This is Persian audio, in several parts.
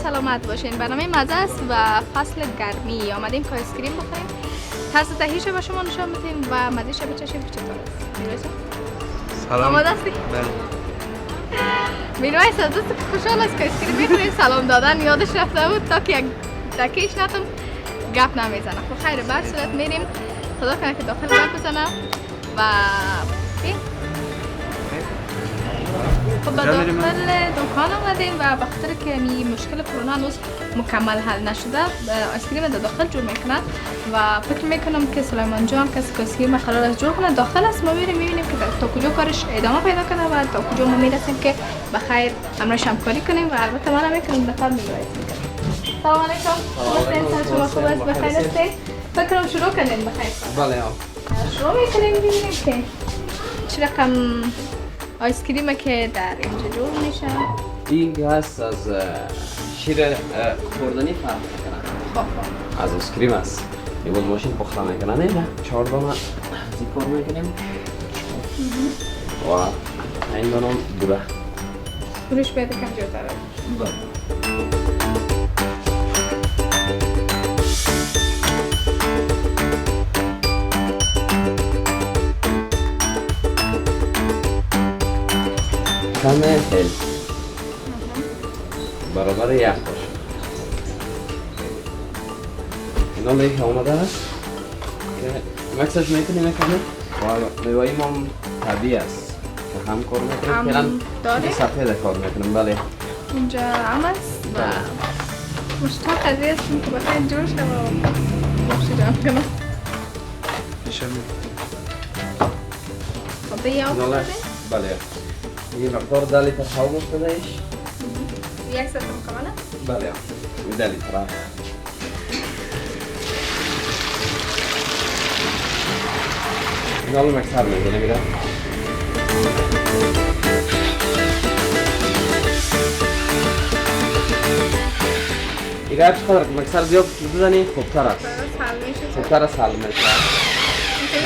سلامت باشین. برنامه مزه است و فصل گرمی آمدیم که آیسکریم بخوریم. طرز تهیه‌اش به شما نشان بدیم و مزه‌اش بچشیم که چطور است. میرسه؟ سلام. آماده هستی؟ بله. میرویس از دوست خوشحال است که آیسکریم میخوریم. سلام دادن یادش رفته بود تا که یک دکیش نتون گپ نمیزنه. خب خیر، بعد صورت میریم خدا کنه که داخل گپ بزنه و خب به داخل دکان آمدیم و به خاطر که می مشکل کرونا هنوز مکمل حل نشده آیسکریم در داخل جور میکنن و فکر میکنم که سلیمان جان کسی که آیسکریم قرار است جور کنه داخل است. ما میبینیم که تا کجا کارش ادامه پیدا کنه و تا کجا ما میرسیم که بخیر همراهش همکاری کنیم و البته من هم میکنم داخل میروید میکنم. سلام علیکم. خوب شما خوب است؟ بخیر هستید؟ فکر کنم شروع کنیم بخیر. بله. شروع میکنیم ببینیم که چه رقم آیسکریمه که در اینجا جور میشه. این هست از شیر خوردنی فرق میکنن. خب از آیسکریم است. این بود ماشین پخته میکنن. نه 4 دانه از این کار میکنیم و این دانه بوره. بورش باید کم جوتره. بله. کمه هل برابر یخ باشه. اینا لیک آمده هست که مکسش میکنیم میکنیم و میوایی ما طبیعی است که هم کار میکنیم فعلا داره؟ سفید کار میکنیم. بله اینجا هم است و مشتاق قضیه هستیم که بخیر جور شد و بخشی جان کنم. خب به آب کنیم؟ بله. یه مقدار 10 لیتر هوا مفتده ایش. یک ساعت مکمله؟ بله. 10 لیتر هست. این حالا مکسر میگه نمیره. دیگه هر چقدر مکسر زیاد بزنی خوبتر است. خوبتر است حل میشه.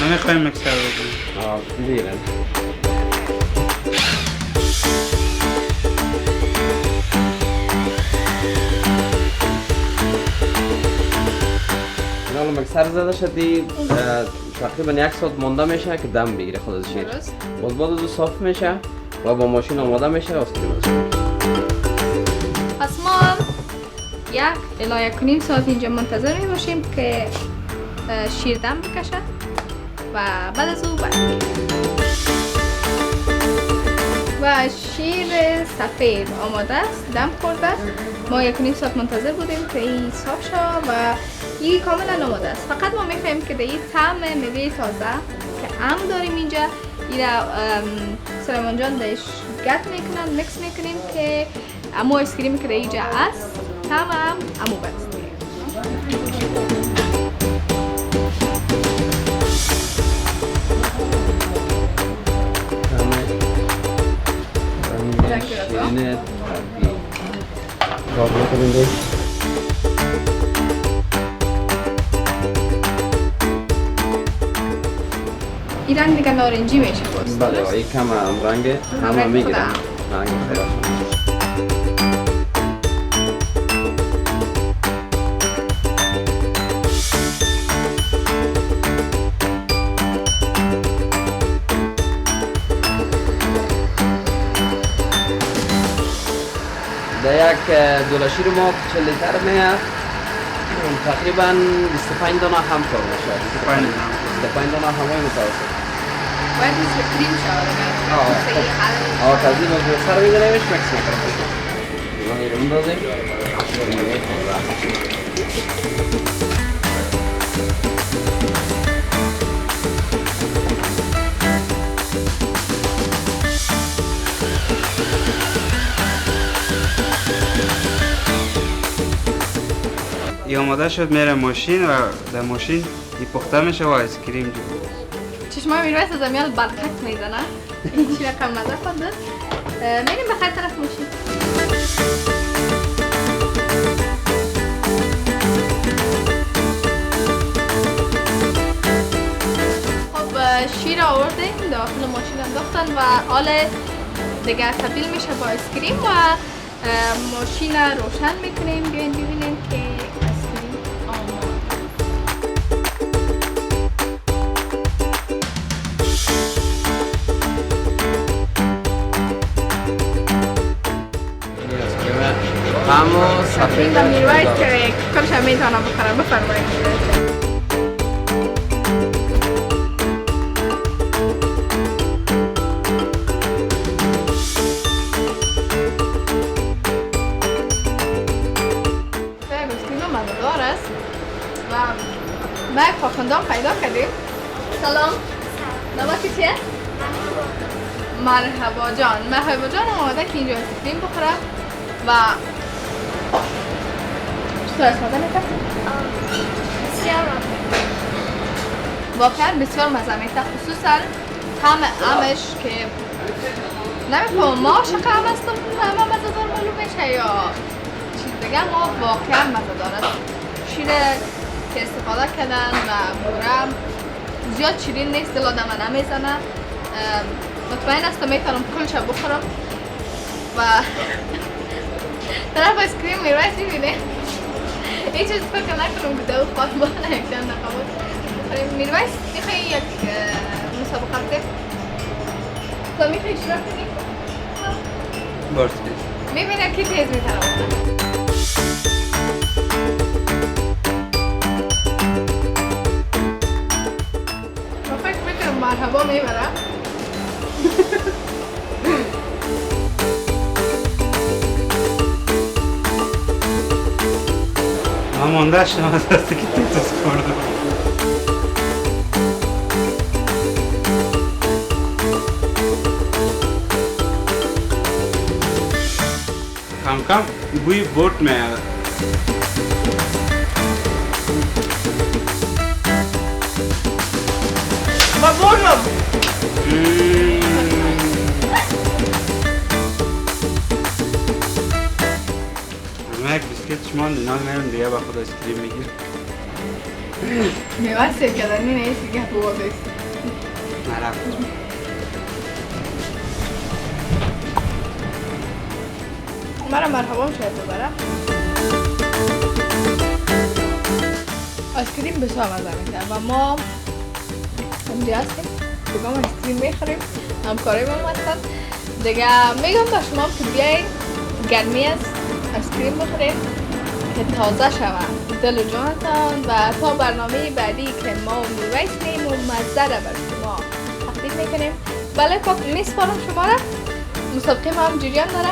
نمیخوایم مکسر بزنیم. دیگه حالا مکسر زده شدی تقریبا 1 ساعت مانده میشه که دم بگیره خود از شیر. بعد از صاف میشه و با ماشین آماده میشه آیسکریم است. پس ما 1 الی 1.5 ساعت اینجا منتظر می باشیم که شیر دم بکشه و بعد از او و شیر سفید آماده است، دم خورده. ما 1.5 ساعت منتظر بودیم که این صاف شد و این کاملا آماده است. فقط ما میخوایم که این طعم میوه تازه که ام داریم اینجا این سلیمان جان دهش گت میکنن میکس میکنیم که امو آیسکریمی که اینجا است طعم امو بست. شیرینه کار میکنیم دیش. این رنگ دیگه نارنجی میشه باز. بله و این کم رنگ همه میگیرم. رنگ خیلی در یک دولا شیر ما 40 لیتر میاد تقریبا 25 دانه هم کار میشه. 25 دانه همه متوسط. باید مثل کریم شود. تازی با سر میدنیمش مکس میکنم. این رو میدازیم. این آماده شد میره ماشین و در ماشین این پخته میشه و آیسکریم جور. چشمای میرویس از امیال برقت میزنه. این چی رقم مزه خود داد. میریم بخیر طرف ماشین. خب شیر آوردیم داخل ماشین انداختن و حال دیگه تبدیل میشه با آیسکریم و ماشین رو روشن میکنیم. بیاین ببینیم که آیسکریم آماده. همو سفید این میرویس که کلش هم میتونم بخورم. بفرمایید. مزه‌دار است و ما یک پاکندام پیدا کردیم. سلام. نام چیه؟ مرحبا جان. مرحبا جان آماده که اینجا آیسکریم بخوره و چطور استفاده میکنه؟ بسیار واقعا بسیار مزه میده، خصوصا طعم آمش که نمی‌فهمم ما شکم است همه مزه‌دار معلوم میشه یا چیز دیگه، ما واقعا مزه‌دار است. شیر که استفاده کردن و بوره زیاد شیرین نیست، دل آدم نمیزنه. مطمئن هستم میتونم کلش بخورم و طرف آیسکریم میرویس میبینه هیچ چیز فکر نکنم بوده و خواهد با یک چند نقابت میرویس میخوایی یک مسابقه بده؟ تو میخوایی شروع کنی؟ باشه. میبینم که تیز میتونم. ما فکر میکنم مرحبا میبرم. من مانده شدم از دستی که تیتوس خوردم. کم کم بوی برد میاد. با بردم. همه یک بسکیت شما اینا میرم دیگه با خود آیسکریم میگیر. میرویس سیب کردنی نیست دیگه بوا بیست. نرفت. مرا مرحبا شاید ببرم. آیسکریم بسیار مزه میده و ما اینجا هستیم دیگه ما آیسکریم میخوریم. همکاری ما هستن دیگه. میگم تا شما که بیاین گرمی است آیسکریم بخوریم که تازه شود دل و جانتان و تا برنامه بعدی که ما میرویس میم و مزه را بر شما تقدیم میکنیم. بله پاک میسپارم شما را. مسابقه ما هم جریان داره.